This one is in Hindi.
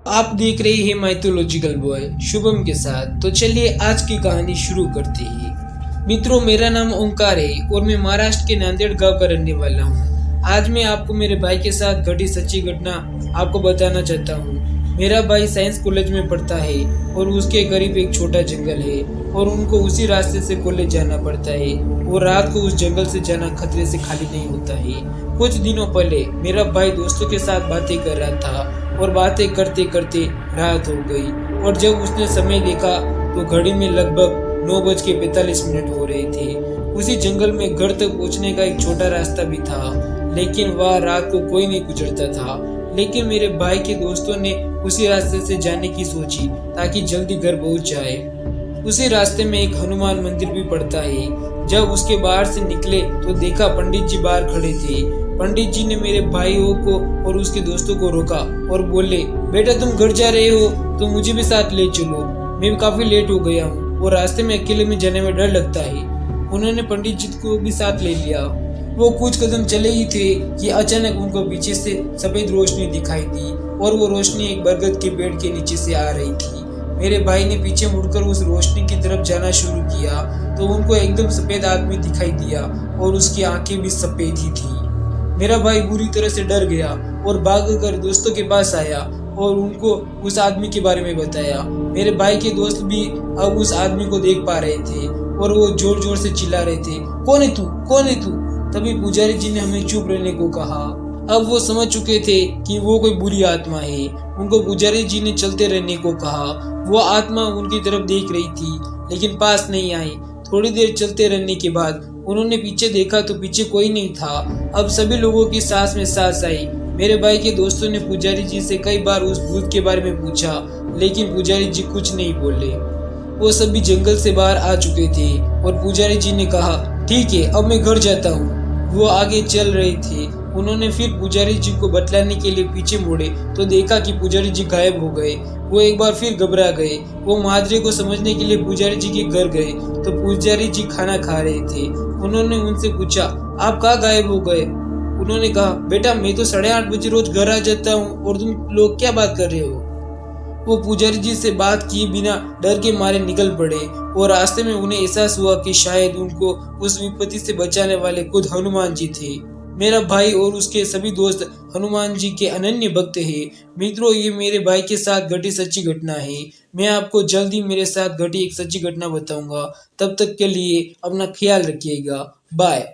आप देख रहे हैं माइथोलॉजिकल बॉय शुभम के साथ। तो चलिए आज की कहानी शुरू करते हैं। मित्रों, मेरा नाम ओंकार है और मैं महाराष्ट्र के नांदेड़ गांव का रहने वाला हूँ। आज मैं आपको मेरे भाई के साथ घटी सच्ची घटना आपको बताना चाहता हूँ। मेरा भाई साइंस कॉलेज में पढ़ता है और उसके करीब एक छोटा जंगल है और उनको उसी रास्ते से कॉलेज जाना पड़ता है और रात को उस जंगल से जाना खतरे से खाली नहीं होता है। कुछ दिनों पहले मेरा भाई दोस्तों के साथ बातें कर रहा था और बातें करते करते रात हो गई और जब उसने समय देखा तो घड़ी में लगभग 9:45 हो रहे थे। उसी जंगल में घर तक पहुंचने का एक छोटा रास्ता भी था, लेकिन वह रात को कोई नहीं गुजरता था। लेकिन मेरे भाई के दोस्तों ने उसी रास्ते से जाने की सोची ताकि जल्दी घर पहुंच जाए। उसी रास्ते में एक हनुमान मंदिर भी पड़ता है। जब उसके बाहर से निकले तो देखा पंडित जी बाहर खड़े थे। पंडित जी ने मेरे भाइयों को और उसके दोस्तों को रोका और बोले, बेटा तुम घर जा रहे हो तो मुझे भी साथ ले चलो, मैं भी काफी लेट हो गया हूँ और रास्ते में अकेले में जाने में डर लगता है। उन्होंने पंडित जी को भी साथ ले लिया। वो कुछ कदम चले ही थे कि अचानक उनको पीछे से सफेद रोशनी दिखाई दी और वो रोशनी एक बरगद के पेड़ के नीचे से आ रही थी। मेरे भाई ने पीछे मुड़कर उस रोशनी की तरफ जाना शुरू किया तो उनको एकदम सफेद आदमी दिखाई दिया और उसकी आंखें भी सफेद ही थी। मेरा भाई बुरी तरह से डर गया और भागकर दोस्तों के पास आया और उनको उस आदमी के बारे में बताया। मेरे भाई के दोस्त भी अब उस आदमी को देख पा रहे थे और वो जोर जोर से चिल्ला रहे थे, कौन है तू, कौन है तू। तभी पुजारी जी ने हमें चुप रहने को कहा। अब वो समझ चुके थे कि वो कोई बुरी आत्मा है। उनको पुजारी जी ने चलते रहने को कहा। वो आत्मा उनकी तरफ देख रही थी लेकिन पास नहीं आई। थोड़ी देर चलते रहने के बाद उन्होंने पीछे देखा तो पीछे कोई नहीं था। अब सभी लोगों की सांस में सांस आई। मेरे भाई के दोस्तों ने पुजारी जी से कई बार उस भूत के बारे में पूछा, लेकिन पुजारी जी कुछ नहीं बोले। वो सभी जंगल से बाहर आ चुके थे और पुजारी जी ने कहा, ठीक है अब मैं घर जाता हूँ। वो आगे चल रहे थे। उन्होंने फिर पुजारी जी को बतलाने के लिए पीछे मुड़े तो देखा कि पुजारी जी गायब हो गए। वो एक बार फिर घबरा गए। वो महाद्रे को समझने के लिए पुजारी जी के घर गए तो पुजारी जी खाना खा रहे थे। उन्होंने उनसे पूछा, आप कहाँ गायब हो गए। उन्होंने कहा, बेटा मैं तो 8:30 बजे रोज घर आ जाता हूँ और तुम लोग क्या बात कर रहे हो। वो पुजारी जी से बात किए बिना डर के मारे निकल पड़े और रास्ते में उन्हें एहसास हुआ कि शायद उनको उस विपत्ति से बचाने वाले खुद हनुमान जी थे। मेरा भाई और उसके सभी दोस्त हनुमान जी के अनन्य भक्त हैं। मित्रों, ये मेरे भाई के साथ घटी सच्ची घटना है। मैं आपको जल्दी मेरे साथ घटी एक सच्ची घटना बताऊंगा। तब तक के लिए अपना ख्याल रखिएगा। बाय।